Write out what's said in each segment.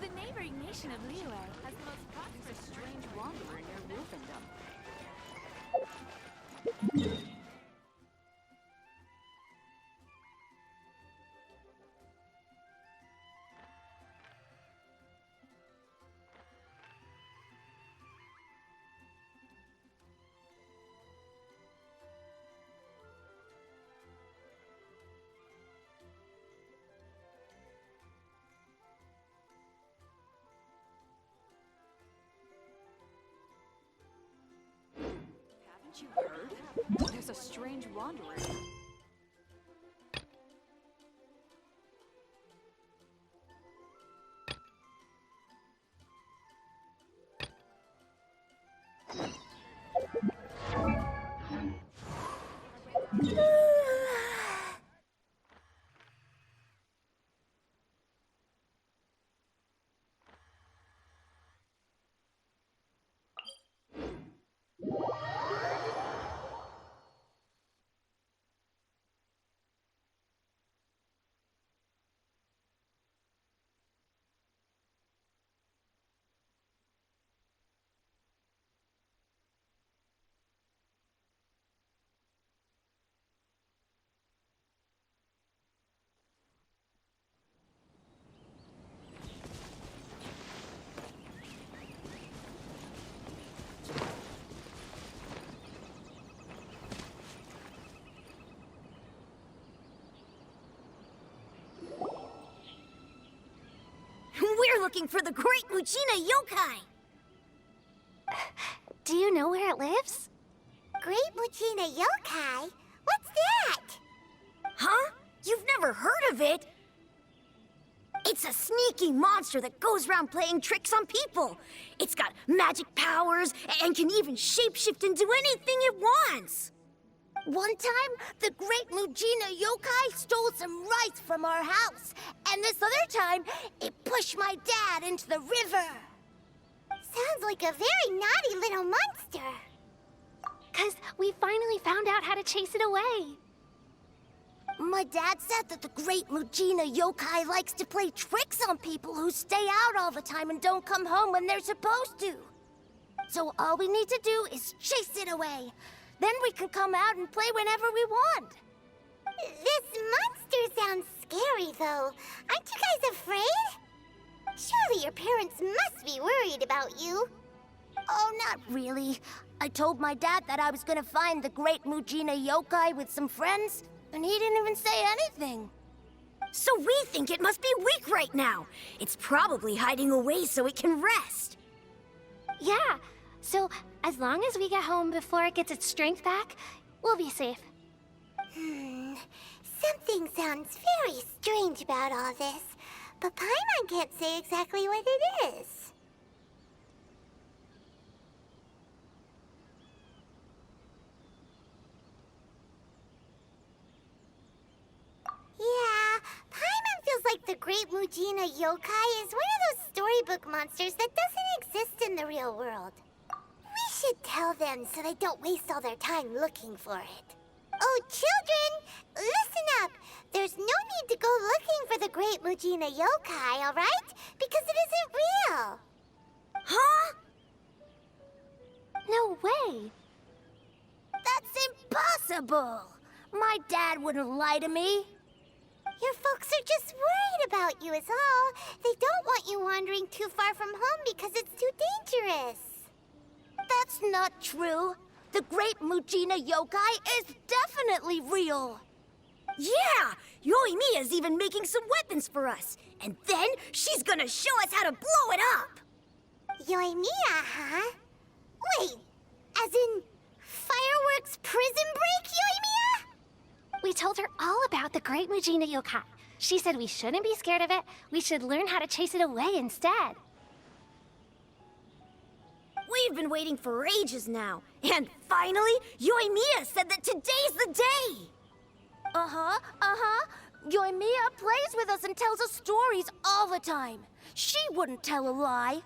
The neighboring nation of Liyue has the most prosperous strange wanderer near Wolfendom. Haven't you heard? There's a strange wanderer. We're looking for the Great Mujina Yokai! Do you know where it lives? Great Mujina Yokai? What's that? Huh? You've never heard of it? It's a sneaky monster that goes around playing tricks on people. It's got magic powers and can even shapeshift into anything it wants. One time, the Great Mujina Yokai stole some rice from our house. And this other time, it pushed my dad into the river. Sounds like a very naughty little monster. 'Cause we finally found out how to chase it away. My dad said that the Great Mujina Yokai likes to play tricks on people who stay out all the time and don't come home when they're supposed to. So all we need to do is chase it away. Then we can come out and play whenever we want. This monster sounds scary, though. Aren't you guys afraid? Surely your parents must be worried about you. Oh, not really. I told my dad that I was gonna find the Great Mujina Yokai with some friends, and he didn't even say anything. So we think it must be weak right now. It's probably hiding away so it can rest. Yeah, so as long as we get home before it gets its strength back, we'll be safe. Something sounds very strange about all this, but Paimon can't say exactly what it is. Yeah, Paimon feels like the Great Mujina Yokai is one of those storybook monsters that doesn't exist in the real world. We should tell them so they don't waste all their time looking for it. Oh, children, listen up. There's no need to go looking for the Great Mujina Yokai, all right? Because it isn't real. Huh? No way. That's impossible. My dad wouldn't lie to me. Your folks are just worried about you is all. They don't want you wandering too far from home because it's too dangerous. That's not true. The Great Mujina Yokai is definitely real. Yeah! Yoimiya's even making some weapons for us. And then she's gonna show us how to blow it up! Yoimiya, huh? Wait, as in fireworks prison break, Yoimiya? We told her all about the Great Mujina Yokai. She said we shouldn't be scared of it. We should learn how to chase it away instead. We've been waiting for ages now. And finally, Yoimiya said that today's the day! Yoimiya plays with us and tells us stories all the time. She wouldn't tell a lie.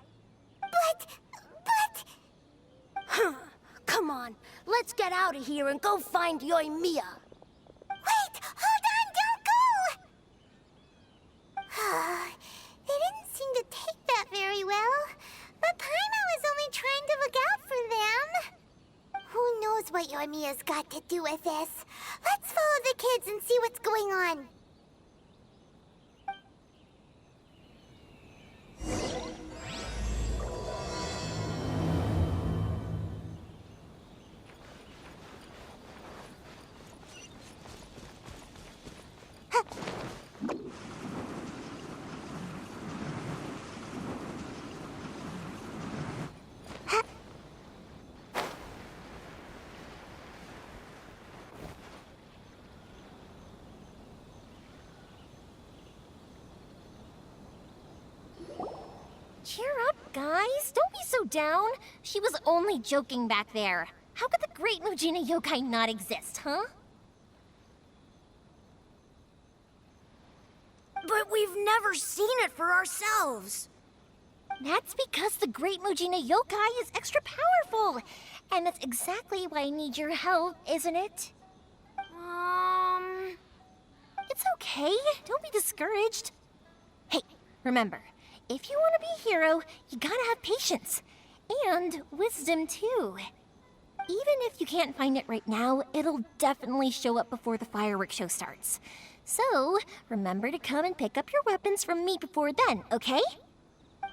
But... Come on, let's get out of here and go find Yoimiya. Wait, hold on, don't go! They didn't seem to take Yoimiya's got to do with this. Let's follow the kids and see what's going on. Cheer up, guys. Don't be so down. She was only joking back there. How could the great Mujina yokai not exist, huh? But we've never seen it for ourselves. That's because the great Mujina yokai is extra powerful. And that's exactly why I need your help, isn't it? It's okay. Don't be discouraged. Hey, remember, if you want to be a hero, you gotta have patience. And wisdom, too. Even if you can't find it right now, it'll definitely show up before the fireworks show starts. So, remember to come and pick up your weapons from me before then, okay?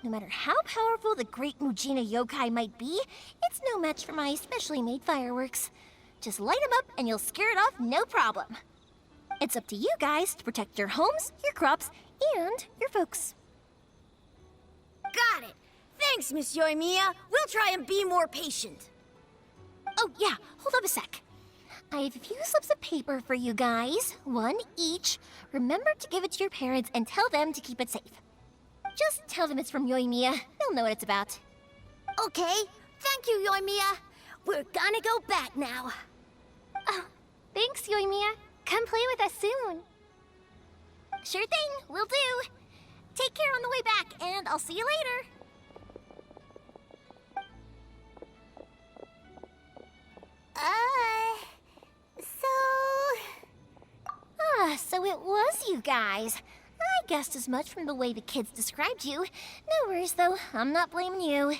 No matter how powerful the great Mujina yokai might be, it's no match for my specially made fireworks. Just light them up and you'll scare it off no problem. It's up to you guys to protect your homes, your crops, and your folks. Got it. Thanks, Miss Yoimiya. We'll try and be more patient. Oh, yeah, hold up a sec. I have a few slips of paper for you guys, one each. Remember to give it to your parents and tell them to keep it safe. Just tell them it's from Yoimiya. They'll know what it's about. Okay, thank you, Yoimiya. We're gonna go back now. Oh, thanks, Yoimiya. Come play with us soon. Sure thing, will do. Take care on the way back, and I'll see you later. So it was you guys. I guessed as much from the way the kids described you. No worries, though. I'm not blaming you.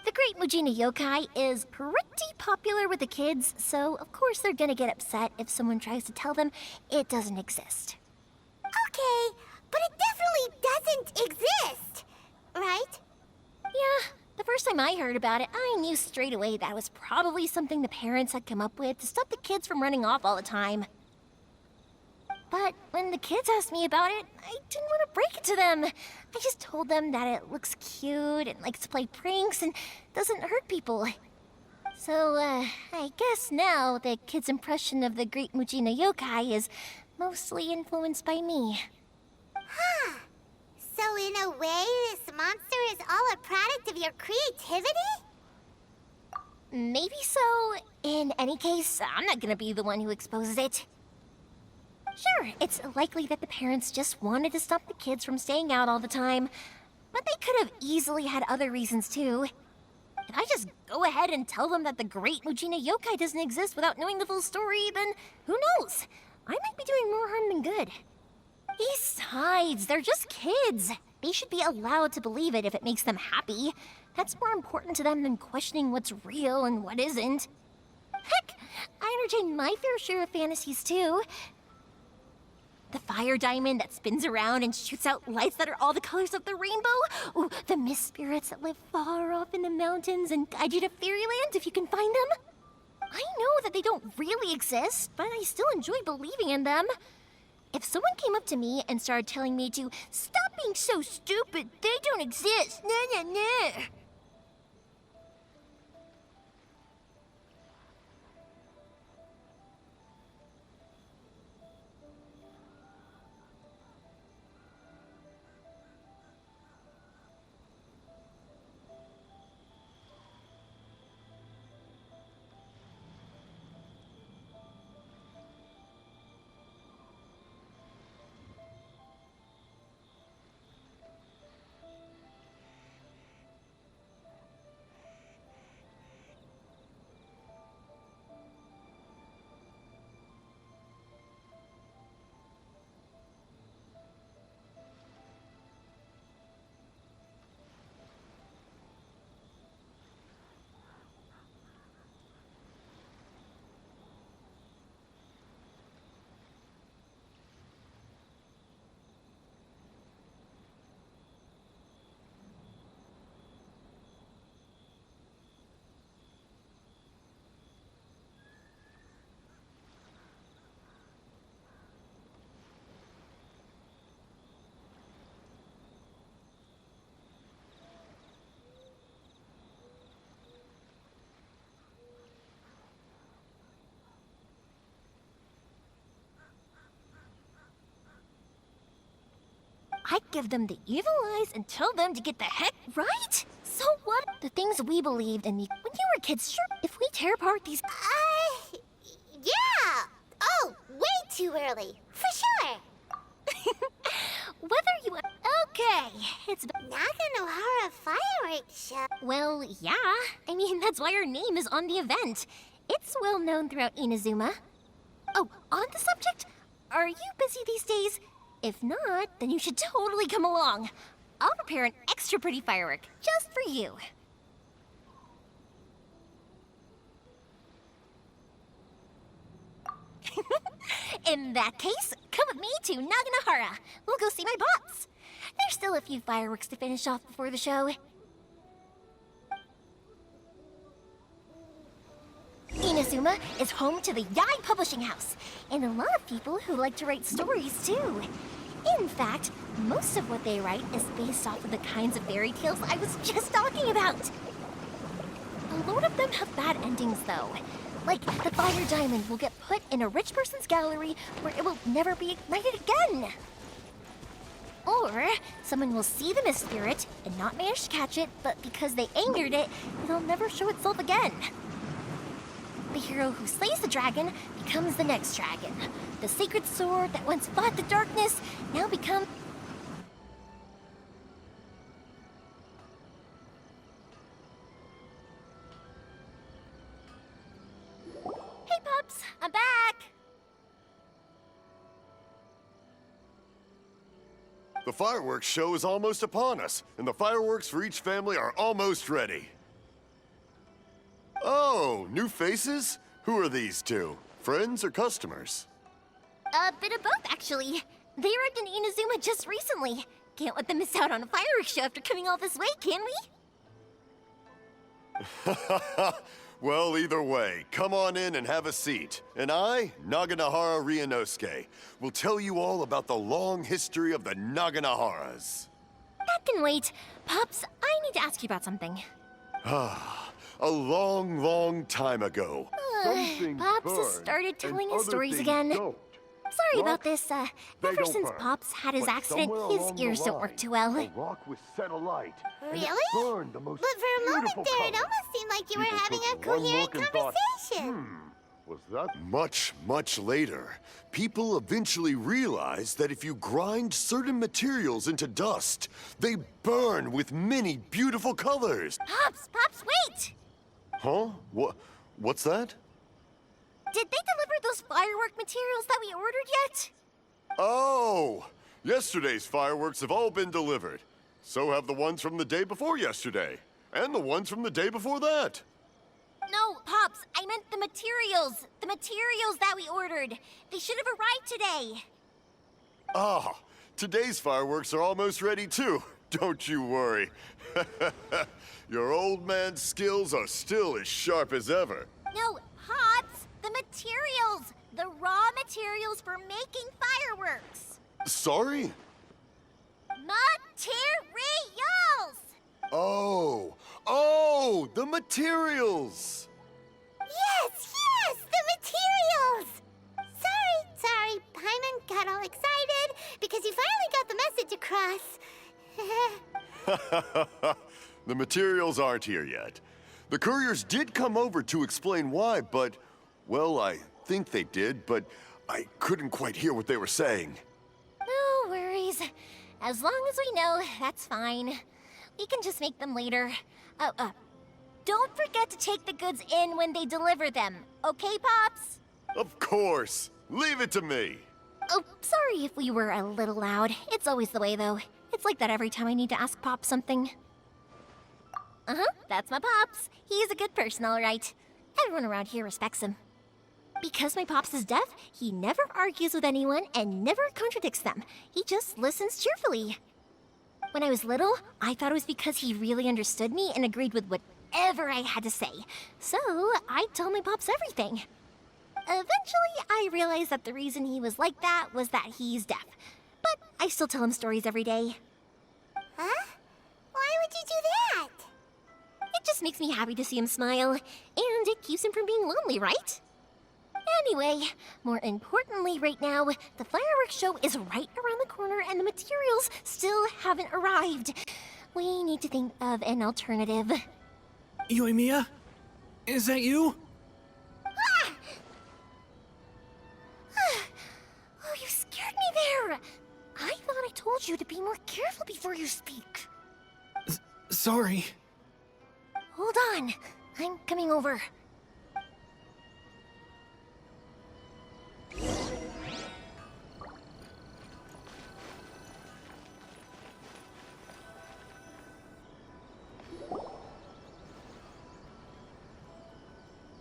The great Mujina yokai is pretty popular with the kids, so of course they're gonna get upset if someone tries to tell them it doesn't exist. Okay, but it definitely doesn't exist, right? Yeah, the first time I heard about it, I knew straight away that was probably something the parents had come up with to stop the kids from running off all the time. But when the kids asked me about it, I didn't want to break it to them. I just told them that it looks cute and likes to play pranks and doesn't hurt people. So, I guess now the kids' impression of the great Mujina yokai is mostly influenced by me. Huh. So in a way, this monster is all a product of your creativity? Maybe so. In any case, I'm not gonna be the one who exposes it. Sure, it's likely that the parents just wanted to stop the kids from staying out all the time, but they could have easily had other reasons too. If I just go ahead and tell them that the great Mujina yokai doesn't exist without knowing the full story, then who knows? I might be doing more harm than good. Besides, they're just kids. They should be allowed to believe it if it makes them happy. That's more important to them than questioning what's real and what isn't. Heck, I entertain my fair share of fantasies too. The fire diamond that spins around and shoots out lights that are all the colors of the rainbow. Ooh, the mist spirits that live far off in the mountains and guide you to fairyland if you can find them. I know that they don't really exist, but I still enjoy believing in them. If someone came up to me and started telling me to stop being so stupid, they don't exist. Nah. I'd give them the evil eyes and tell them to get the heck right. So what? The things we believed in when you were kids, sure, if we tear apart these... Yeah! Oh, way too early. For sure. Whether you... Okay, it's... Naganohara fireworks show. Well, yeah. I mean, that's why our name is on the event. It's well known throughout Inazuma. Oh, on the subject, are you busy these days? If not, then you should totally come along. I'll prepare an extra pretty firework just for you. In that case, come with me to Naganohara. We'll go see my boss. There's still a few fireworks to finish off before the show. Inazuma is home to the Yai Publishing House, and a lot of people who like to write stories too. In fact, most of what they write is based off of the kinds of fairy tales I was just talking about. A lot of them have bad endings though. Like, the fire diamond will get put in a rich person's gallery where it will never be ignited again. Or, someone will see the mist spirit and not manage to catch it, but because they angered it, it'll never show itself again. The hero who slays the dragon becomes the next dragon. The sacred sword that once fought the darkness now becomes... Hey, pups! I'm back! The fireworks show is almost upon us, and the fireworks for each family are almost ready. Oh, new faces? Who are these two? Friends or customers? A bit of both, actually. They arrived in Inazuma just recently. Can't let them miss out on a fireworks show after coming all this way, can we? Well, either way, come on in and have a seat. And I, Naganohara Ryunosuke, will tell you all about the long history of the Naganoharas. That can wait. Pops, I need to ask you about something. A long, long time ago. Pops has started telling his stories again. Sorry about this. Ever since Pops had his accident, his ears don't work too well. rock was set alight. Really? But for a moment there, it almost seemed like you were having a coherent conversation. Was that? Much, much later, people eventually realized that if you grind certain materials into dust, they burn with many beautiful colors. Pops, wait! Huh? What's that? Did they deliver those firework materials that we ordered yet? Oh! Yesterday's fireworks have all been delivered. So have the ones from the day before yesterday. And the ones from the day before that. No, Pops, I meant the materials. The materials that we ordered. They should have arrived today. Ah, today's fireworks are almost ready too. Don't you worry. Your old man's skills are still as sharp as ever. No, Pops, the materials. The raw materials for making fireworks. Sorry? Materials! Oh, the materials! Yes, the materials! Sorry, Paimon got all excited because he finally got the message across. The materials aren't here yet. The couriers did come over to explain why, but, well, I think they did, but I couldn't quite hear what they were saying. No worries. As long as we know, that's fine. We can just make them later. Don't forget to take the goods in when they deliver them, okay, Pops? Of course. Leave it to me. Oh, sorry if we were a little loud. It's always the way, though. It's like that every time I need to ask Pops something. That's my Pops. He's a good person, all right. Everyone around here respects him. Because my Pops is deaf, he never argues with anyone and never contradicts them. He just listens cheerfully. When I was little, I thought it was because he really understood me and agreed with whatever I had to say. So, I told my Pops everything. Eventually, I realized that the reason he was like that was that he's deaf. But I still tell him stories every day. Huh? Why would you do that? It just makes me happy to see him smile, and it keeps him from being lonely, right? Anyway, more importantly right now, the fireworks show is right around the corner and the materials still haven't arrived. We need to think of an alternative. Yoimiya? Is that you? Oh, you scared me there! I thought I told you to be more careful before you speak. Sorry. Hold on. I'm coming over.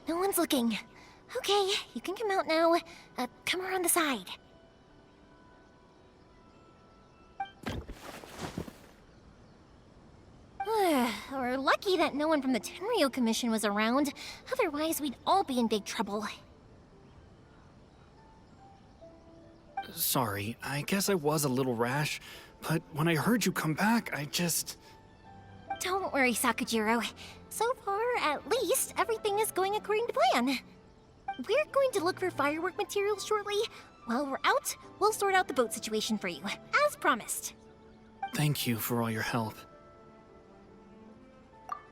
No one's looking. Okay, you can come out now. Come around the side. We're lucky that no one from the Tenryo Commission was around. Otherwise, we'd all be in big trouble. Sorry, I guess I was a little rash, but when I heard you come back, I just... Don't worry, Sakujiro. So far, at least, everything is going according to plan. We're going to look for firework materials shortly. While we're out, we'll sort out the boat situation for you, as promised. Thank you for all your help.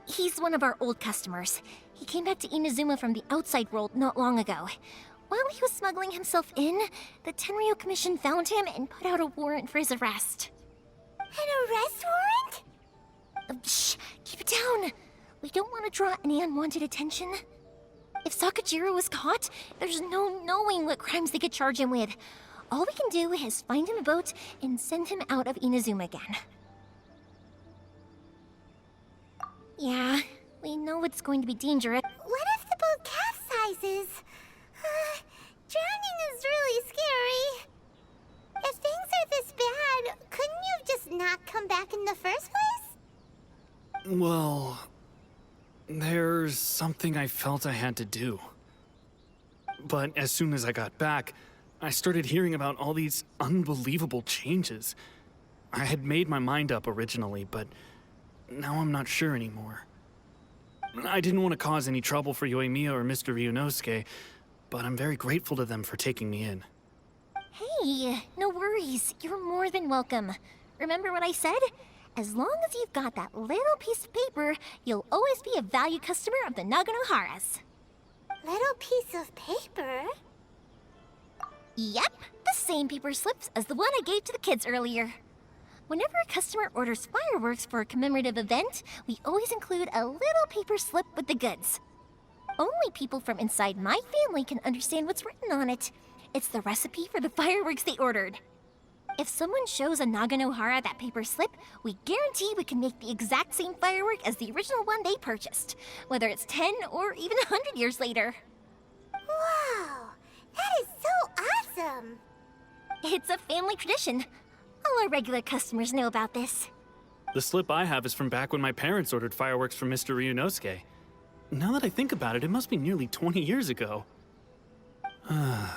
He's one of our old customers. He came back to Inazuma from the outside world not long ago. While he was smuggling himself in, the Tenryo Commission found him and put out a warrant for his arrest. An arrest warrant? Shh! Keep it down! We don't want to draw any unwanted attention. If Sakujiro was caught, there's no knowing what crimes they could charge him with. All we can do is find him a boat and send him out of Inazuma again. Yeah, we know it's going to be dangerous. What if the boat capsizes? Drowning is really scary. If things are this bad, couldn't you have just not come back in the first place? Well... there's something I felt I had to do. But as soon as I got back, I started hearing about all these unbelievable changes. I had made my mind up originally, but now I'm not sure anymore. I didn't want to cause any trouble for Yoimiya or Mr. Ryunosuke, but I'm very grateful to them for taking me in. Hey, no worries. You're more than welcome. Remember what I said? As long as you've got that little piece of paper, you'll always be a valued customer of the Naganoharas. Little piece of paper? Yep, the same paper slips as the one I gave to the kids earlier. Whenever a customer orders fireworks for a commemorative event, we always include a little paper slip with the goods. Only people from inside my family can understand what's written on it. It's the recipe for the fireworks they ordered. If someone shows a Naganohara that paper slip, we guarantee we can make the exact same firework as the original one they purchased, whether it's 10 or even 100 years later. Wow, that is so awesome! It's a family tradition. All our regular customers know about this. The slip I have is from back when my parents ordered fireworks from Mr. Ryunosuke. Now that I think about it, it must be nearly 20 years ago. I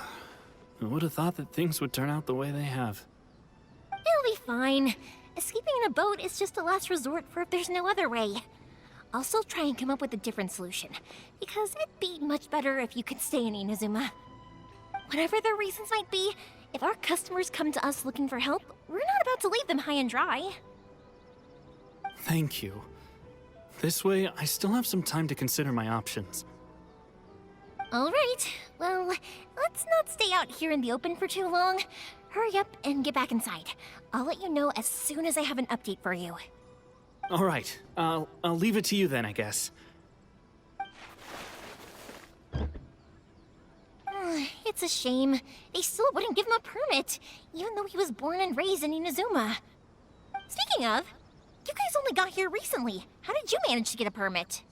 would have thought that things would turn out the way they have. It'll be fine. Escaping in a boat is just a last resort for if there's no other way. I'll still try and come up with a different solution, because it'd be much better if you could stay in Inazuma. Whatever their reasons might be, if our customers come to us looking for help, we're not about to leave them high and dry. Thank you. This way, I still have some time to consider my options. All right, well, let's not stay out here in the open for too long. Hurry up and get back inside. I'll let you know as soon as I have an update for you. All right, I'll leave it to you then, I guess. It's a shame. They still wouldn't give him a permit, even though he was born and raised in Inazuma. Speaking of, you guys only got here recently. How did you manage to get a permit?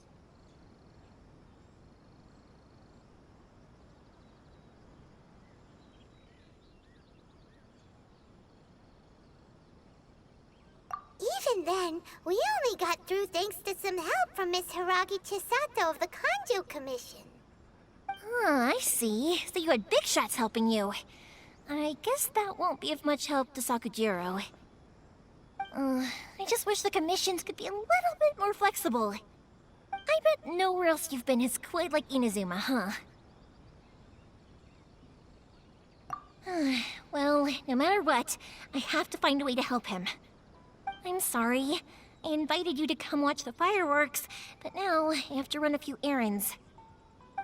Even then, we only got through thanks to some help from Miss Hiragi Chisato of the Kanjo Commission. I see. So you had big shots helping you. I guess that won't be of much help to Sakujiro. I just wish the commissions could be a little bit more flexible. I bet nowhere else you've been is quite like Inazuma, huh? Well, no matter what, I have to find a way to help him. I'm sorry. I invited you to come watch the fireworks, but now I have to run a few errands.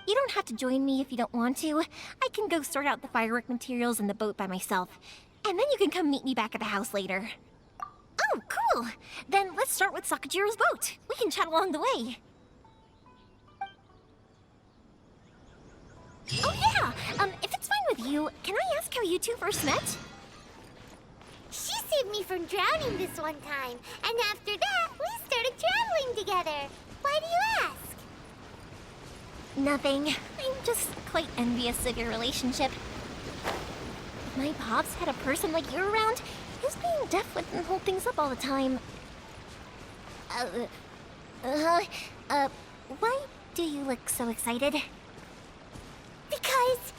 You don't have to join me if you don't want to. I can go sort out the firework materials in the boat by myself. And then you can come meet me back at the house later. Oh, cool! Then let's start with Sakajiro's boat. We can chat along the way. Oh yeah! If it's fine with you, can I ask how you two first met? She saved me from drowning this one time, and after that, we started traveling together. Why do you ask? Nothing. I'm just quite envious of your relationship. If my pops had a person like you around, his being deaf wouldn't hold things up all the time. Why do you look so excited? Because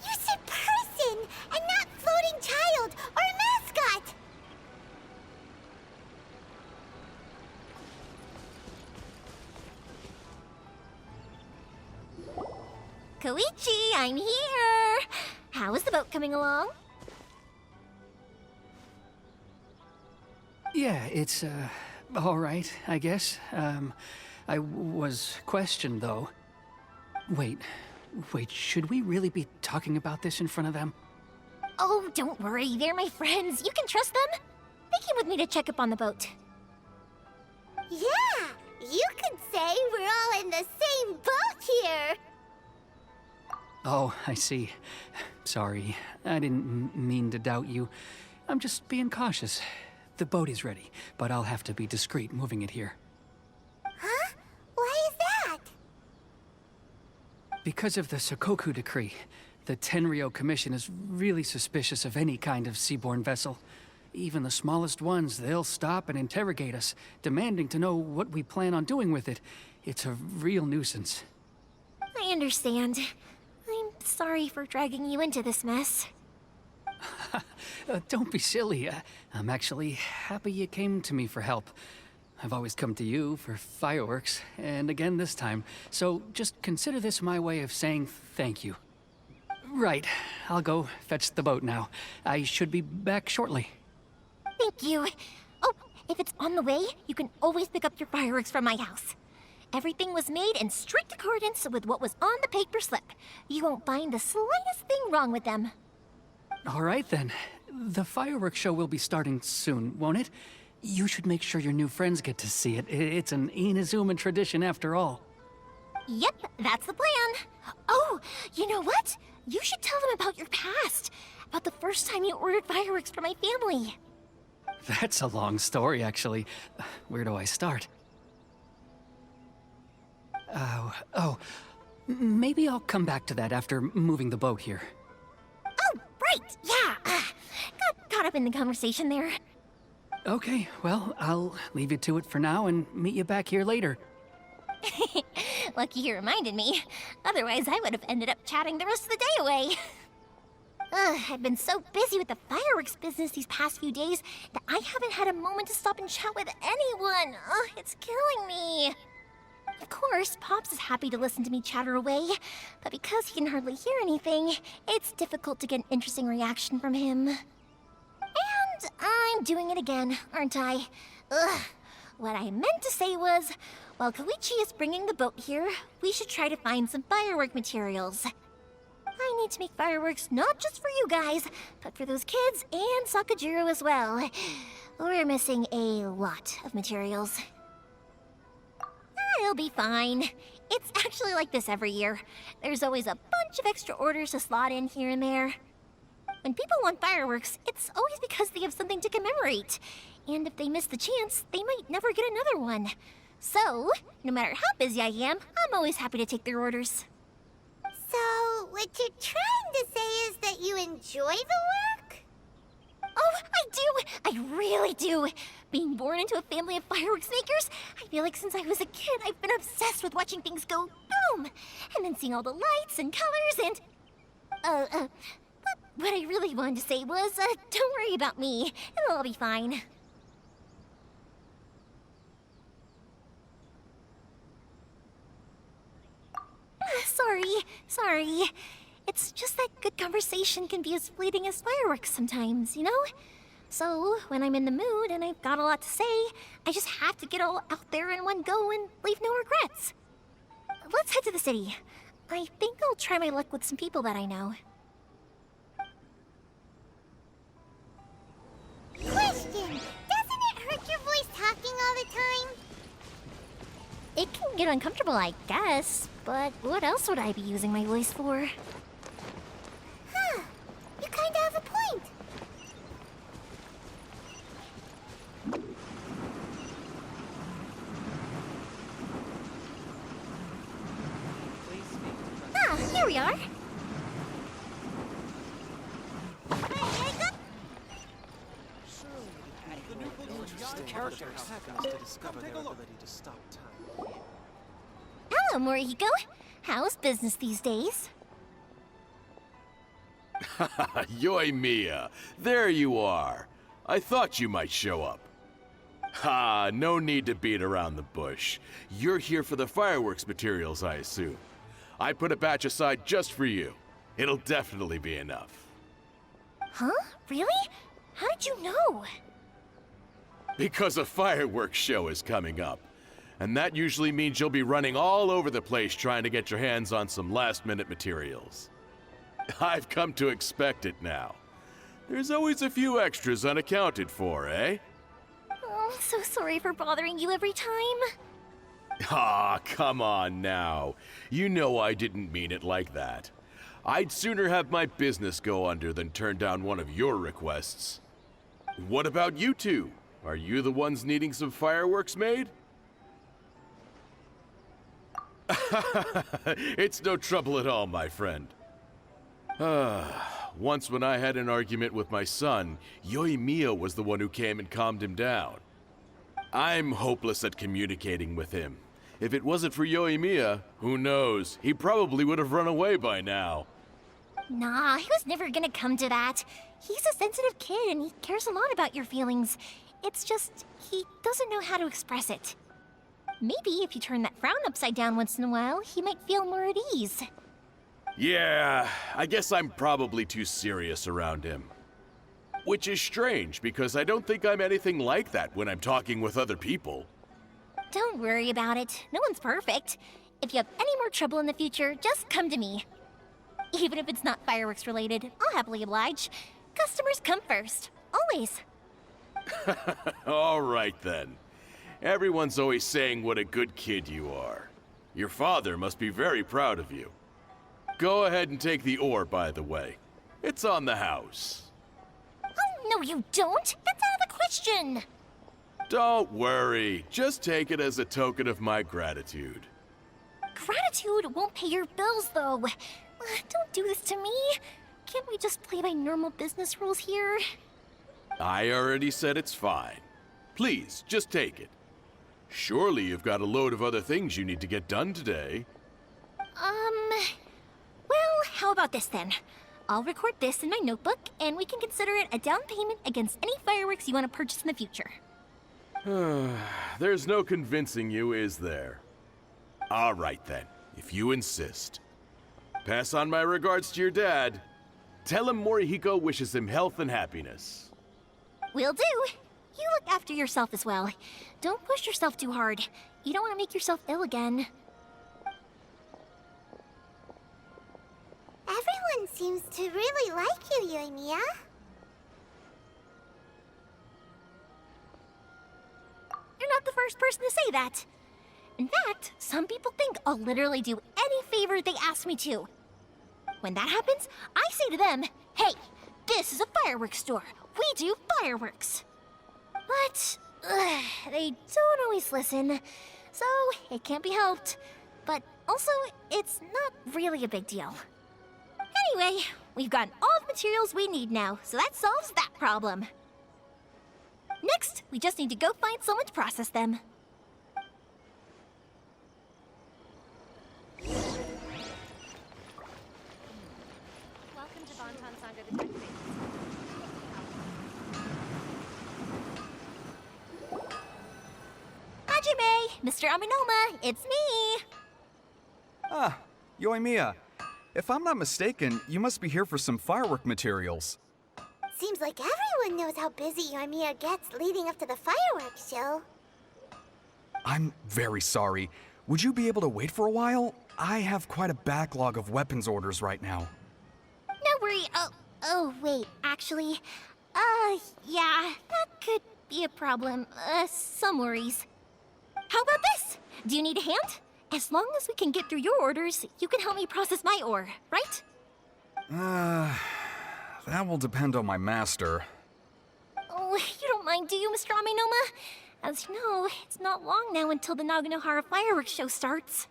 you said person and not floating child or a mascot. Koichi, I'm here! How is the boat coming along? Yeah, it's, all right, I guess. I was questioned, though. Wait, should we really be talking about this in front of them? Oh, don't worry, they're my friends. You can trust them. They came with me to check up on the boat. Yeah, you could say we're all in the same boat here. Oh, I see. Sorry, I didn't mean to doubt you. I'm just being cautious. The boat is ready, but I'll have to be discreet moving it here. Huh? Why is that? Because of the Sokoku Decree, the Tenryo Commission is really suspicious of any kind of seaborne vessel. Even the smallest ones, they'll stop and interrogate us, demanding to know what we plan on doing with it. It's a real nuisance. I understand. I'm sorry for dragging you into this mess. Don't be silly. I'm actually happy you came to me for help. I've always come to you for fireworks, and again this time. So just consider this my way of saying thank you. Right, I'll go fetch the boat now. I should be back shortly. Thank you. Oh, if it's on the way, you can always pick up your fireworks from my house. Everything was made in strict accordance with what was on the paper slip. You won't find the slightest thing wrong with them. All right then. The fireworks show will be starting soon, won't it? You should make sure your new friends get to see it. It's an Inazuma tradition after all. Yep, that's the plan. Oh, you know what? You should tell them about your past. About the first time you ordered fireworks for my family. That's a long story, actually. Where do I start? Maybe I'll come back to that after moving the boat here. Oh, right, yeah. Got caught up in the conversation there. Okay, well, I'll leave you to it for now and meet you back here later. Lucky you reminded me. Otherwise, I would have ended up chatting the rest of the day away. I've been so busy with the fireworks business these past few days that I haven't had a moment to stop and chat with anyone. It's killing me. Of course, Pops is happy to listen to me chatter away, but because he can hardly hear anything, it's difficult to get an interesting reaction from him. And I'm doing it again, aren't I? What I meant to say was, while Koichi is bringing the boat here, we should try to find some firework materials. I need to make fireworks not just for you guys, but for those kids and Sakajiro as well. We're missing a lot of materials. It'll be fine. It's actually like this every year. There's always a bunch of extra orders to slot in here and there. When people want fireworks, it's always because they have something to commemorate. And if they miss the chance, they might never get another one. So, no matter how busy I am, I'm always happy to take their orders. So, what you're trying to say is that you enjoy the work? Oh, I do! I really do! Being born into a family of fireworks makers, I feel like since I was a kid, I've been obsessed with watching things go boom! And then seeing all the lights and colors and... But what I really wanted to say was, don't worry about me. It'll all be fine. Sorry. It's just that good conversation can be as fleeting as fireworks sometimes, you know? So, when I'm in the mood and I've got a lot to say, I just have to get all out there in one go and leave no regrets. Let's head to the city. I think I'll try my luck with some people that I know. Question! Doesn't it hurt your voice talking all the time? It can get uncomfortable, I guess, but what else would I be using my voice for? Huh. You kinda have a point. Ah, here we are. Hello, Morihiko. How's business these days? Yoimiya, there you are. I thought you might show up. Ha, no need to beat around the bush. You're here for the fireworks materials, I assume. I put a batch aside just for you. It'll definitely be enough. Huh? Really? How did you know? Because a fireworks show is coming up. And that usually means you'll be running all over the place trying to get your hands on some last-minute materials. I've come to expect it now. There's always a few extras unaccounted for, eh? Oh, I'm so sorry for bothering you every time. Ah, come on now. You know I didn't mean it like that. I'd sooner have my business go under than turn down one of your requests. What about you two? Are you the ones needing some fireworks made? It's no trouble at all, my friend. Once when I had an argument with my son, Yoimiya was the one who came and calmed him down. I'm hopeless at communicating with him. If it wasn't for Yoimiya, who knows, he probably would have run away by now. Nah, he was never gonna come to that. He's a sensitive kid and he cares a lot about your feelings. It's just, he doesn't know how to express it. Maybe if you turn that frown upside down once in a while, he might feel more at ease. Yeah, I guess I'm probably too serious around him. Which is strange, because I don't think I'm anything like that when I'm talking with other people. Don't worry about it. No one's perfect. If you have any more trouble in the future, just come to me. Even if it's not fireworks related, I'll happily oblige. Customers come first. Always. All right then. Everyone's always saying what a good kid you are. Your father must be very proud of you. Go ahead and take the ore, by the way. It's on the house. Oh, no you don't! That's out of the question! Don't worry. Just take it as a token of my gratitude. Gratitude won't pay your bills, though. Don't do this to me. Can't we just play by normal business rules here? I already said it's fine. Please, just take it. Surely you've got a load of other things you need to get done today. Well, how about this then? I'll record this in my notebook, and we can consider it a down payment against any fireworks you want to purchase in the future. There's no convincing you, is there? All right then, if you insist. Pass on my regards to your dad. Tell him Morihiko wishes him health and happiness. Will do. You look after yourself as well. Don't push yourself too hard. You don't want to make yourself ill again. Everyone seems to really like you, Yoimiya. You're not the first person to say that. In fact, some people think I'll literally do any favor they ask me to. When that happens, I say to them, hey, this is a fireworks store. We do fireworks. But they don't always listen, so it can't be helped. But also, it's not really a big deal. Anyway, we've gotten all the materials we need now, so that solves that problem. Next, we just need to go find someone to process them. Welcome to Bonton Saga the Tech Phase. Hajime, Mr. Aminoma, it's me! Ah, Yoimiya. If I'm not mistaken, you must be here for some firework materials. Seems like everyone knows how busy Yoimiya gets leading up to the fireworks show. I'm very sorry. Would you be able to wait for a while? I have quite a backlog of weapons orders right now. No worry. Oh, wait, actually, yeah, that could be a problem. Some worries. How about this? Do you need a hand? As long as we can get through your orders, you can help me process my ore, right? That will depend on my master. Oh, you don't mind, do you, Mr. Amenoma? As you know, it's not long now until the Naganohara fireworks show starts.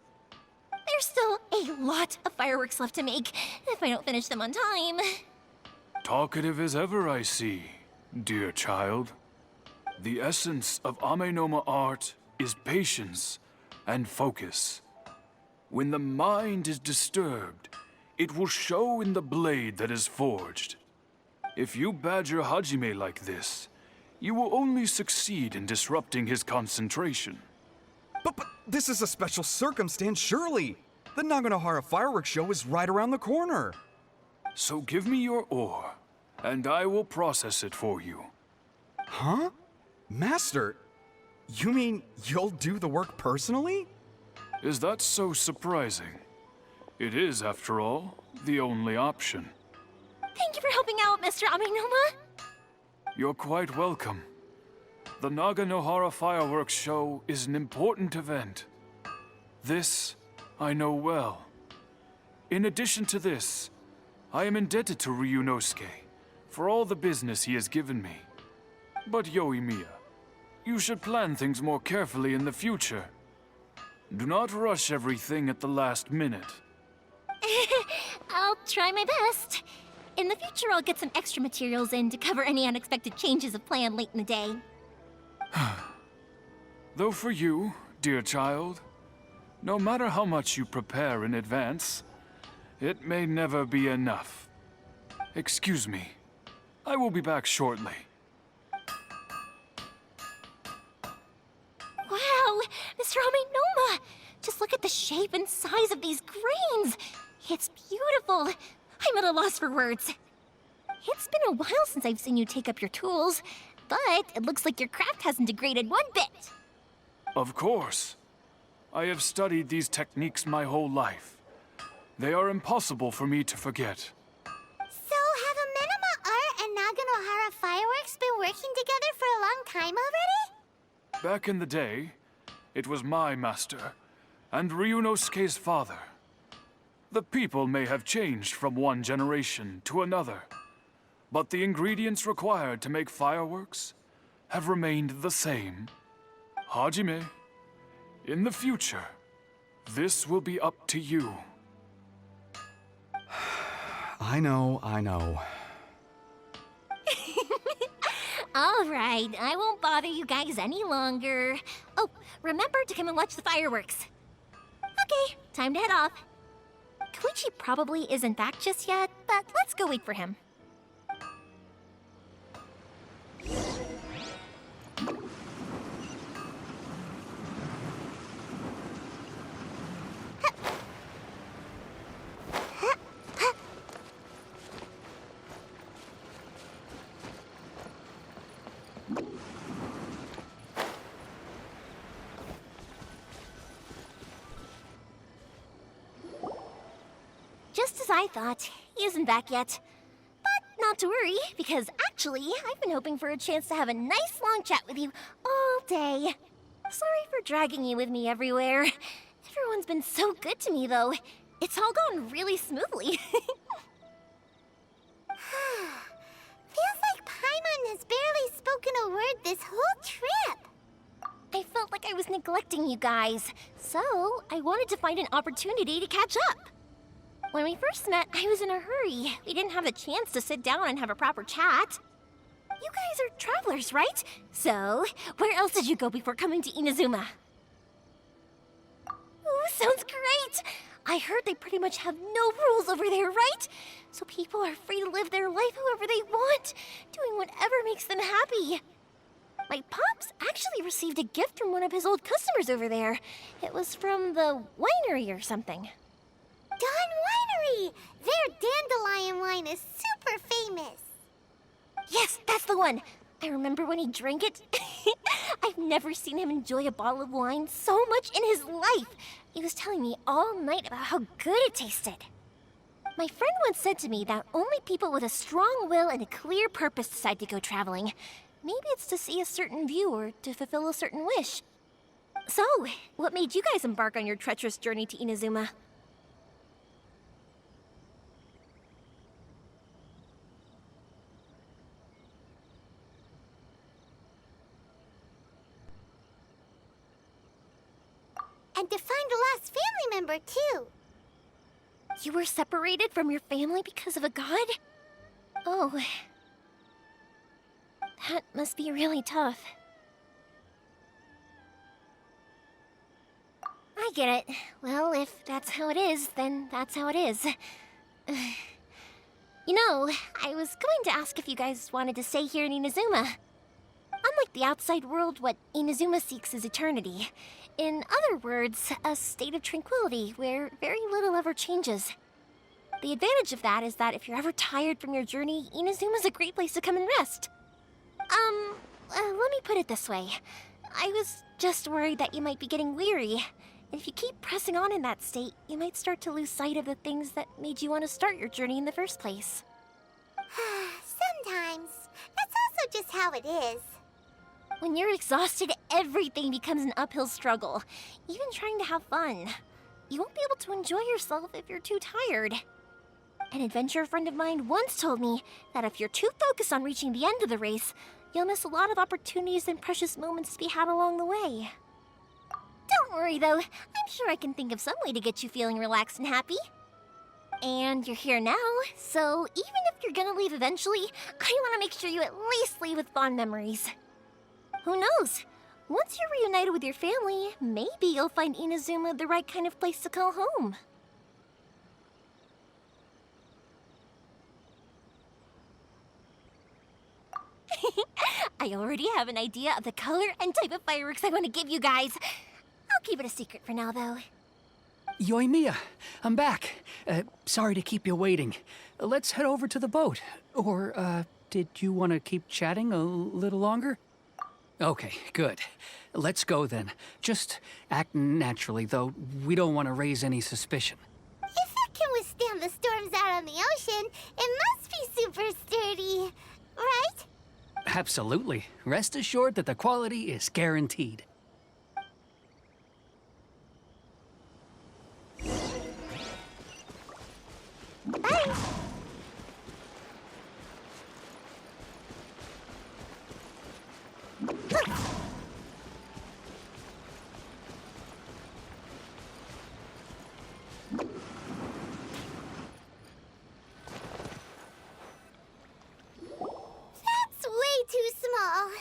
There's still a lot of fireworks left to make, if I don't finish them on time. Talkative as ever, I see, dear child. The essence of Amenoma art is patience and focus. When the mind is disturbed, it will show in the blade that is forged. If you badger Hajime like this, you will only succeed in disrupting his concentration. But this is a special circumstance, surely. The Naganohara fireworks show is right around the corner. So give me your ore, and I will process it for you. Huh? Master, you mean you'll do the work personally? Is that so surprising? It is, after all, the only option. Thank you for helping out, Mr. Amenoma. You're quite welcome. The Naganohara fireworks show is an important event. This I know well. In addition to this, I am indebted to Ryunosuke for all the business he has given me. But Yoimiya, you should plan things more carefully in the future. Do not rush everything at the last minute. I'll try my best. In the future, I'll get some extra materials in to cover any unexpected changes of plan late in the day. Though for you, dear child, no matter how much you prepare in advance, it may never be enough. Excuse me. I will be back shortly. Wow, Mr. Amenoma! Just look at the shape and size of these grains! It's beautiful! I'm at a loss for words. It's been a while since I've seen you take up your tools, but it looks like your craft hasn't degraded one bit. Of course. I have studied these techniques my whole life. They are impossible for me to forget. So, have Amenoma Art and Naganohara Fireworks been working together for a long time already? Back in the day, it was my master and Ryunosuke's father. The people may have changed from one generation to another, but the ingredients required to make fireworks have remained the same. Hajime, in the future, this will be up to you. I know. All right, I won't bother you guys any longer. Oh, remember to come and watch the fireworks. Okay, time to head off. Koichi probably isn't back just yet, but let's go wait for him. Just as I thought, he isn't back yet. But not to worry, because actually, I've been hoping for a chance to have a nice long chat with you all day. Sorry for dragging you with me everywhere. Everyone's been so good to me, though. It's all gone really smoothly. Feels like Paimon has barely spoken a word this whole trip. I felt like I was neglecting you guys, so I wanted to find an opportunity to catch up. When we first met, I was in a hurry. We didn't have a chance to sit down and have a proper chat. You guys are travelers, right? So, where else did you go before coming to Inazuma? Ooh, sounds great! I heard they pretty much have no rules over there, right? So people are free to live their life however they want, doing whatever makes them happy. My pops actually received a gift from one of his old customers over there. It was from the winery or something. Dawn Winery! Hey, their dandelion wine is super famous. Yes, that's the one. I remember when he drank it. I've never seen him enjoy a bottle of wine so much in his life. He was telling me all night about how good it tasted. My friend once said to me that only people with a strong will and a clear purpose decide to go traveling. Maybe it's to see a certain view or to fulfill a certain wish. So, what made you guys embark on your treacherous journey to Inazuma? And to find the last family member, too. You were separated from your family because of a god? Oh. That must be really tough. I get it. Well, if that's how it is, then that's how it is. You know, I was going to ask if you guys wanted to stay here in Inazuma. Unlike the outside world, what Inazuma seeks is eternity. In other words, a state of tranquility where very little ever changes. The advantage of that is that if you're ever tired from your journey, Inazuma's a great place to come and rest. Let me put it this way. I was just worried that you might be getting weary. And if you keep pressing on in that state, you might start to lose sight of the things that made you want to start your journey in the first place. Sometimes. That's also just how it is. When you're exhausted, everything becomes an uphill struggle. Even trying to have fun. You won't be able to enjoy yourself if you're too tired. An adventurer friend of mine once told me that if you're too focused on reaching the end of the race, you'll miss a lot of opportunities and precious moments to be had along the way. Don't worry though, I'm sure I can think of some way to get you feeling relaxed and happy. And you're here now, so even if you're gonna leave eventually, I want to make sure you at least leave with fond memories. Who knows? Once you're reunited with your family, maybe you'll find Inazuma the right kind of place to call home. I already have an idea of the color and type of fireworks I want to give you guys. I'll keep it a secret for now, though. Yoimiya, I'm back. Sorry to keep you waiting. Let's head over to the boat. Or, did you want to keep chatting a little longer? Okay, good. Let's go then. Just act naturally, though we don't want to raise any suspicion. If it can withstand the storms out on the ocean, it must be super sturdy, right? Absolutely. Rest assured that the quality is guaranteed. Bye. That's way too small.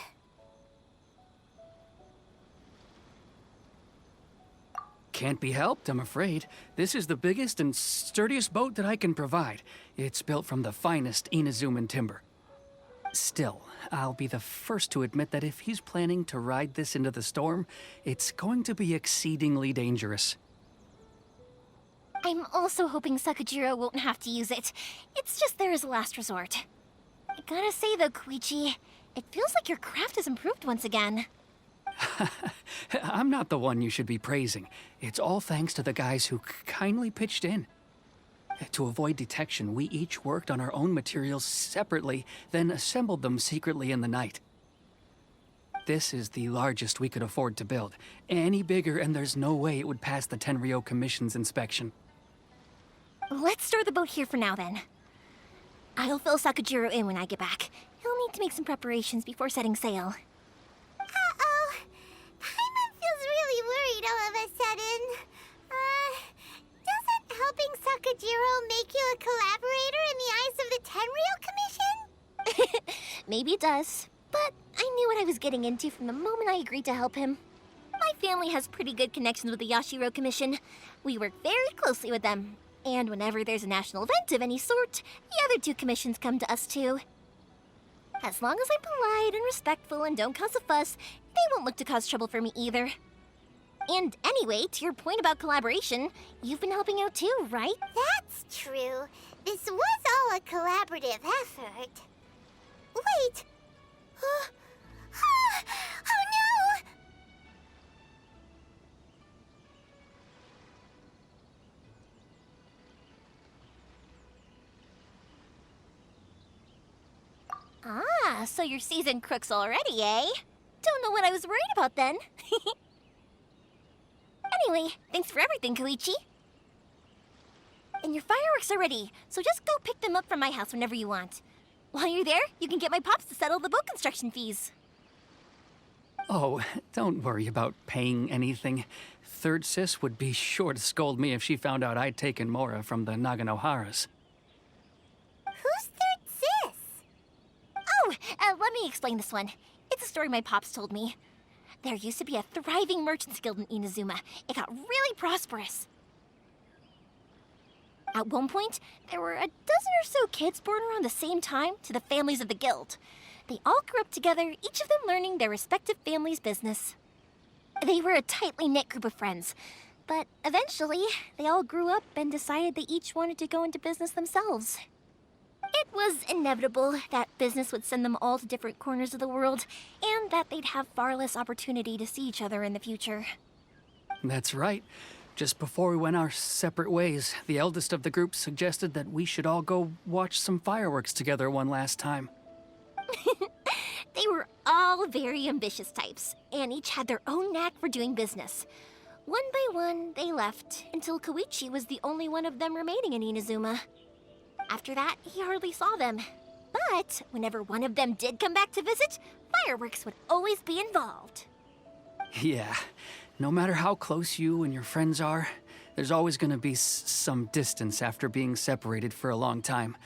Can't be helped, I'm afraid. This is the biggest and sturdiest boat that I can provide. It's built from the finest Inazuman timber. Still, I'll be the first to admit that if he's planning to ride this into the storm, it's going to be exceedingly dangerous. I'm also hoping Sakajiro won't have to use it. It's just there as a last resort. I gotta say though, Koichi, it feels like your craft has improved once again. I'm not the one you should be praising. It's all thanks to the guys who kindly pitched in. To avoid detection, we each worked on our own materials separately, then assembled them secretly in the night. This is the largest we could afford to build. Any bigger, and there's no way it would pass the Tenryou Commission's inspection. Let's store the boat here for now, then. I'll fill Sakajiro in when I get back. He'll need to make some preparations before setting sail. Uh-oh. Paimon feels really worried all of a sudden. Doesn't helping Sakajiro make you a collaborator in the eyes of the Tenryou Commission? Maybe it does, but I knew what I was getting into from the moment I agreed to help him. My family has pretty good connections with the Yashiro Commission. We work very closely with them. And whenever there's a national event of any sort, the other two commissions come to us too. As long as I'm polite and respectful and don't cause a fuss, they won't look to cause trouble for me either. And anyway, to your point about collaboration, you've been helping out too, right? That's true. This was all a collaborative effort. Wait! Oh no! Ah, so you're seasoned crooks already, eh? Don't know what I was worried about then. Anyway, thanks for everything, Koichi. And your fireworks are ready, so just go pick them up from my house whenever you want. While you're there, you can get my pops to settle the boat construction fees. Oh, don't worry about paying anything. Third Sis would be sure to scold me if she found out I'd taken Mora from the Naganoharas. Who's Third Sis? Oh, let me explain this one. It's a story my pops told me. There used to be a thriving merchants guild in Inazuma. It got really prosperous. At one point, there were a dozen or so kids born around the same time to the families of the guild. They all grew up together, each of them learning their respective family's business. They were a tightly knit group of friends, but eventually, they all grew up and decided they each wanted to go into business themselves. It was inevitable that business would send them all to different corners of the world, and that they'd have far less opportunity to see each other in the future. That's right. Just before we went our separate ways, the eldest of the group suggested that we should all go watch some fireworks together one last time. They were all very ambitious types, and each had their own knack for doing business. One by one, they left, until Koichi was the only one of them remaining in Inazuma. After that, he hardly saw them. But whenever one of them did come back to visit, fireworks would always be involved. Yeah, no matter how close you and your friends are, there's always gonna be some distance after being separated for a long time.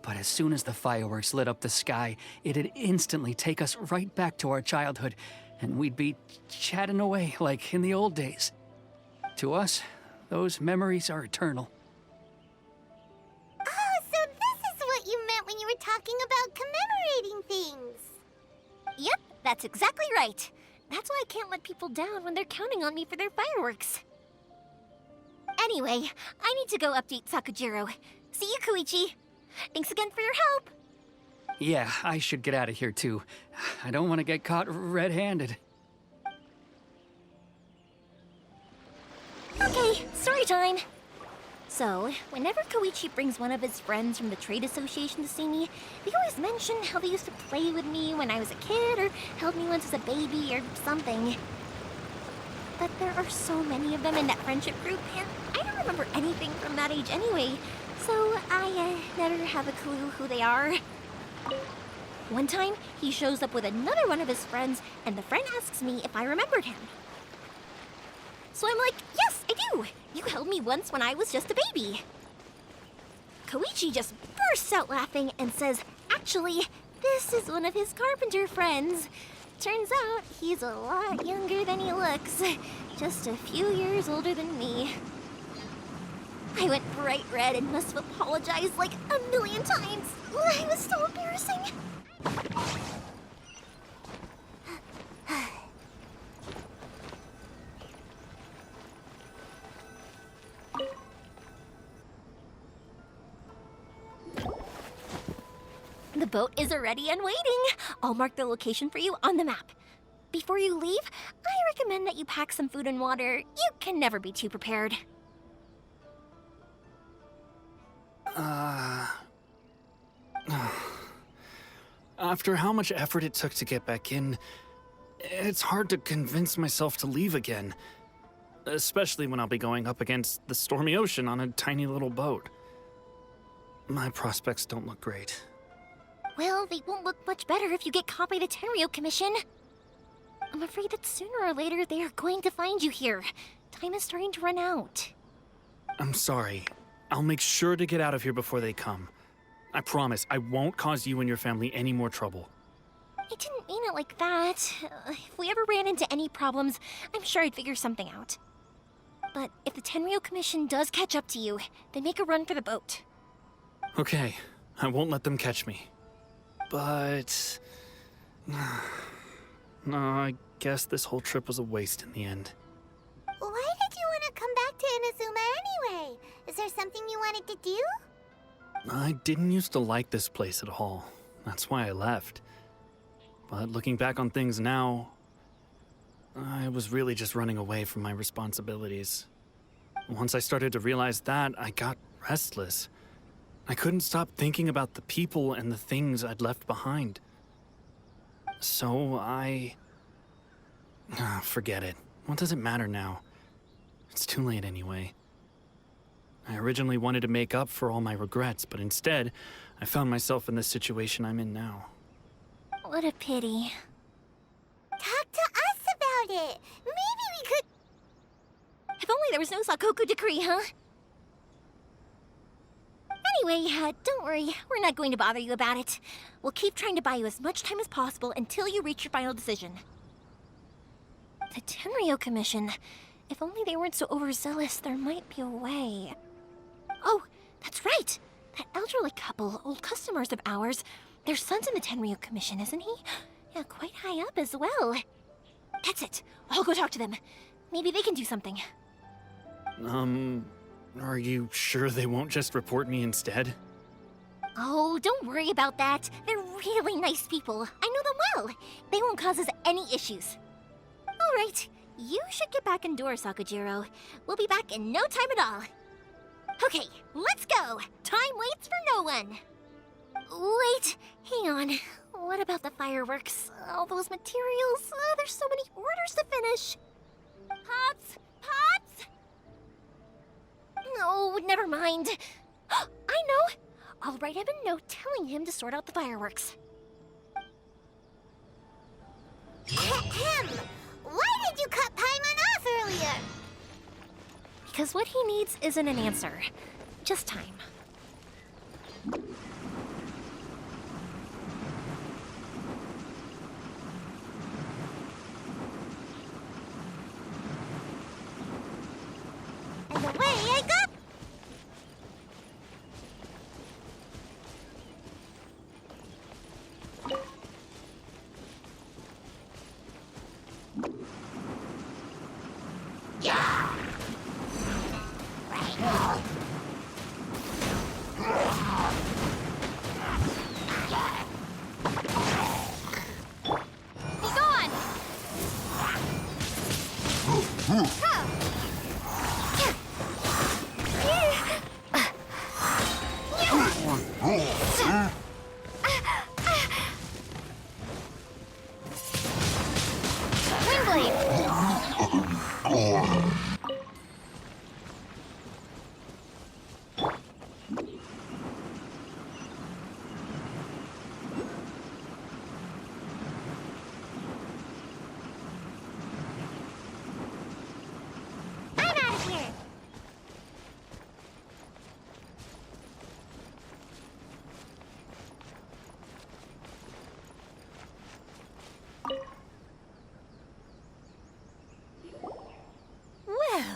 But as soon as the fireworks lit up the sky, it'd instantly take us right back to our childhood, and we'd be chatting away like in the old days. To us, those memories are eternal. Oh, so this is what you meant when you were talking about commemorating things. Yep, that's exactly right. That's why I can't let people down when they're counting on me for their fireworks. Anyway, I need to go update Sakujiro. See you, Koichi. Thanks again for your help. Yeah, I should get out of here too. I don't want to get caught red-handed. Okay, story time. So, whenever Koichi brings one of his friends from the trade association to see me, they always mention how they used to play with me when I was a kid or held me once as a baby or something. But there are so many of them in that friendship group, and I don't remember anything from that age anyway, so I never have a clue who they are. One time, he shows up with another one of his friends, and the friend asks me if I remembered him. So I'm like, yes, I do. You held me once when I was just a baby. Koichi just bursts out laughing and says, actually, this is one of his carpenter friends. Turns out he's a lot younger than he looks. Just a few years older than me. I went bright red and must have apologized like 1,000,000 times. It was so embarrassing. The boat is ready and waiting. I'll mark the location for you on the map. Before you leave, I recommend that you pack some food and water. You can never be too prepared. After how much effort it took to get back in, it's hard to convince myself to leave again. Especially when I'll be going up against the stormy ocean on a tiny little boat. My prospects don't look great. Well, they won't look much better if you get caught by the Tenryo Commission. I'm afraid that sooner or later they are going to find you here. Time is starting to run out. I'm sorry. I'll make sure to get out of here before they come. I promise I won't cause you and your family any more trouble. I didn't mean it like that. If we ever ran into any problems, I'm sure I'd figure something out. But if the Tenryo Commission does catch up to you, then make a run for the boat. Okay, I won't let them catch me. But... no, I guess this whole trip was a waste in the end. wanted to do? I didn't used to like this place at all. That's why I left. But looking back on things now, I was really just running away from my responsibilities. Once I started to realize that, I got restless. I couldn't stop thinking about the people and the things I'd left behind. So forget it. What does it matter now? It's too late anyway. I originally wanted to make up for all my regrets, but instead, I found myself in the situation I'm in now. What a pity. Talk to us about it. Maybe we could... If only there was no Sakoku decree, huh? Anyway, don't worry. We're not going to bother you about it. We'll keep trying to buy you as much time as possible until you reach your final decision. The Tenryo Commission. If only they weren't so overzealous, there might be a way. Oh, that's right! That elderly couple, old customers of ours, their son's in the Tenryo Commission, isn't he? Yeah, quite high up as well. That's it. I'll go talk to them. Maybe they can do something. Are you sure they won't just report me instead? Oh, don't worry about that. They're really nice people. I know them well. They won't cause us any issues. All right, you should get back indoors, Sakujiro. We'll be back in no time at all. Okay, let's go. Time waits for no one. Wait, hang on. What about the fireworks? All those materials? There's so many orders to finish. Pops! Pops! No, never mind. I know. I'll write him a note telling him to sort out the fireworks. Ahem! Why did you cut Paimon off earlier? Because what he needs isn't an answer, just time. And away I go!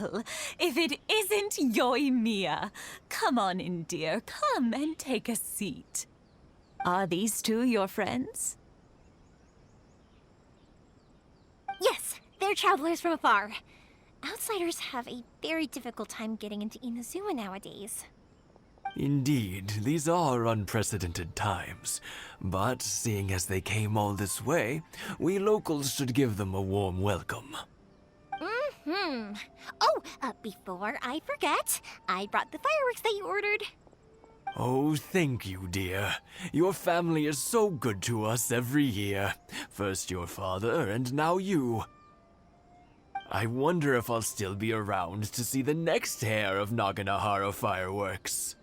Well, if it isn't Yoimiya. Come on in, dear. Come and take a seat. Are these two your friends? Yes, they're travelers from afar. Outsiders have a very difficult time getting into Inazuma nowadays. Indeed, these are unprecedented times. But seeing as they came all this way, we locals should give them a warm welcome. Oh, before I forget, I brought the fireworks that you ordered. Oh, thank you, dear. Your family is so good to us every year. First your father, and now you. I wonder if I'll still be around to see the next hair of Naganohara fireworks.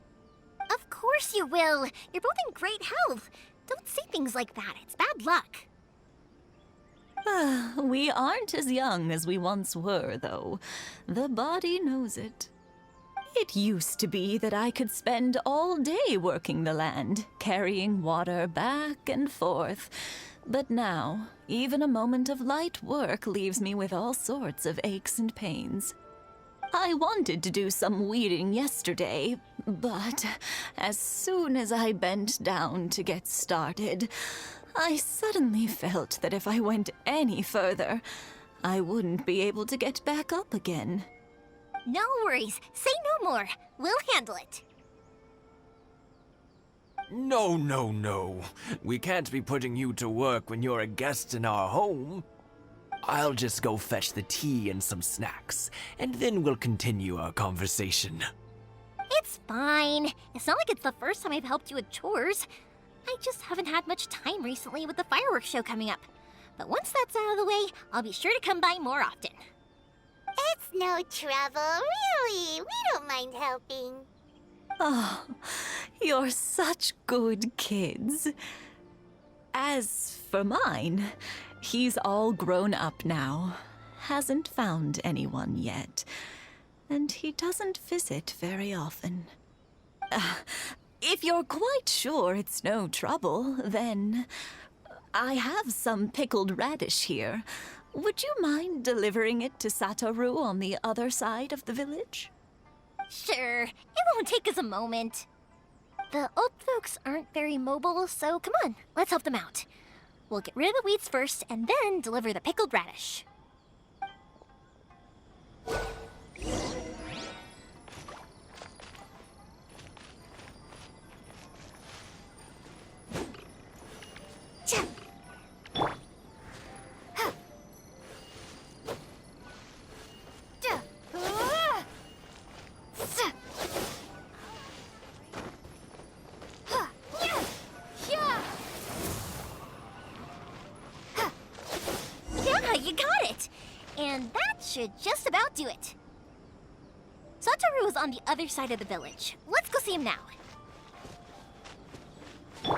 Of course you will. You're both in great health. Don't say things like that. It's bad luck. We aren't as young as we once were, though. The body knows it. It used to be that I could spend all day working the land, carrying water back and forth. But now, even a moment of light work leaves me with all sorts of aches and pains. I wanted to do some weeding yesterday, but as soon as I bent down to get started, I suddenly felt that if I went any further, I wouldn't be able to get back up again. No worries. Say no more. We'll handle it. No, no, no. We can't be putting you to work when you're a guest in our home. I'll just go fetch the tea and some snacks, and then we'll continue our conversation. It's fine. It's not like it's the first time I've helped you with chores. I just haven't had much time recently with the fireworks show coming up. But once that's out of the way, I'll be sure to come by more often. It's no trouble, really. We don't mind helping. Oh, you're such good kids. As for mine, he's all grown up now. Hasn't found anyone yet. And he doesn't visit very often. If you're quite sure it's no trouble, then I have some pickled radish here. Would you mind delivering it to Satoru on the other side of the village? Sure, it won't take us a moment. The old folks aren't very mobile, so come on, let's help them out. We'll get rid of the weeds first and then deliver the pickled radish. Yeah, you got it! And that should just about do it. Satoru is on the other side of the village. Let's go see him now. Hey,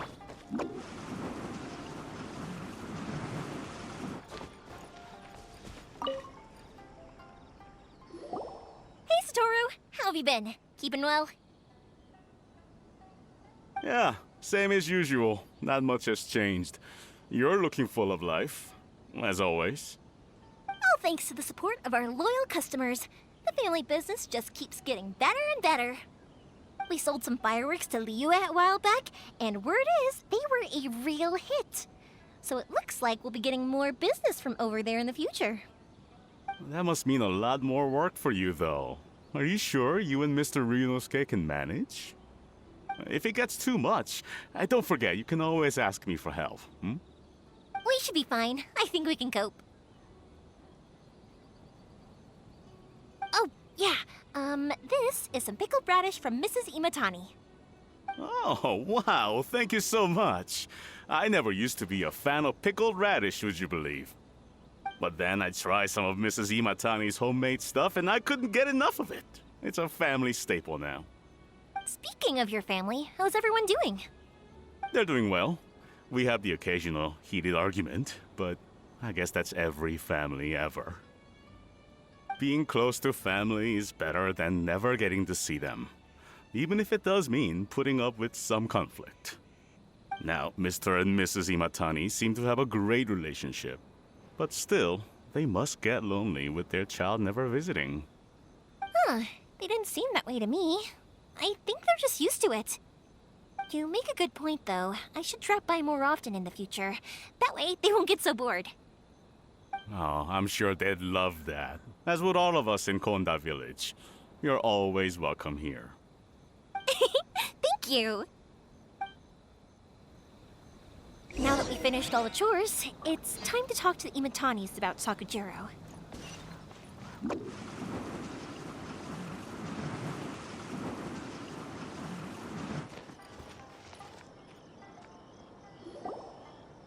Satoru. How have you been? Keeping well? Yeah, same as usual. Not much has changed. You're looking full of life, as always. All thanks to the support of our loyal customers. The family business just keeps getting better and better. We sold some fireworks to Liyue a while back, and word is they were a real hit. So it looks like we'll be getting more business from over there in the future. That must mean a lot more work for you, though. Are you sure you and Mr. Ryunosuke can manage? If it gets too much, don't forget, you can always ask me for help, hmm? We should be fine. I think we can cope. Oh, yeah. This is some pickled radish from Mrs. Imatani. Oh, wow, thank you so much. I never used to be a fan of pickled radish, would you believe? But then I tried some of Mrs. Imatani's homemade stuff and I couldn't get enough of it. It's a family staple now. Speaking of your family, how's everyone doing? They're doing well. We have the occasional heated argument, but I guess that's every family ever. Being close to family is better than never getting to see them, even if it does mean putting up with some conflict. Now, Mr. and Mrs. Imatani seem to have a great relationship, but still, they must get lonely with their child never visiting. Huh, they didn't seem that way to me. I think they're just used to it. You make a good point, though. I should drop by more often in the future. That way, they won't get so bored. Oh, I'm sure they'd love that, as would all of us in Konda Village. You're always welcome here. Thank you! Now that we finished all the chores, it's time to talk to the Imatanis about Sakujiro.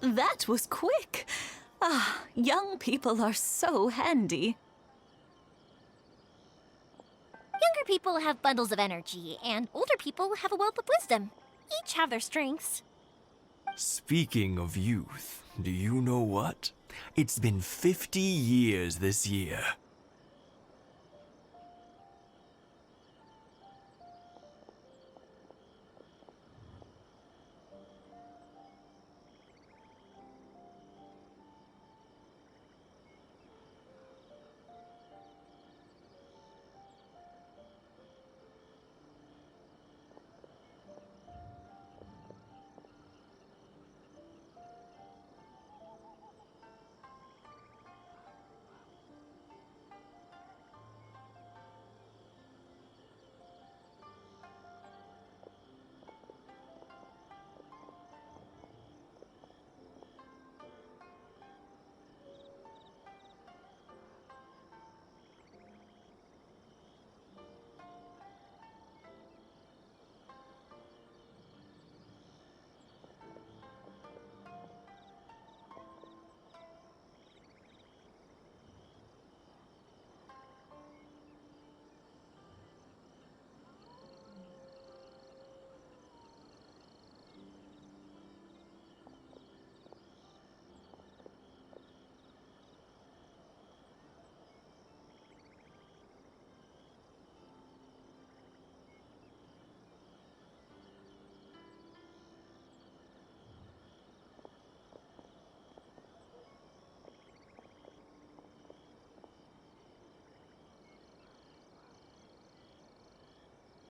That was quick. Ah, young people are so handy. Younger people have bundles of energy, and older people have a wealth of wisdom. Each have their strengths. Speaking of youth, do you know what? It's been 50 years this year.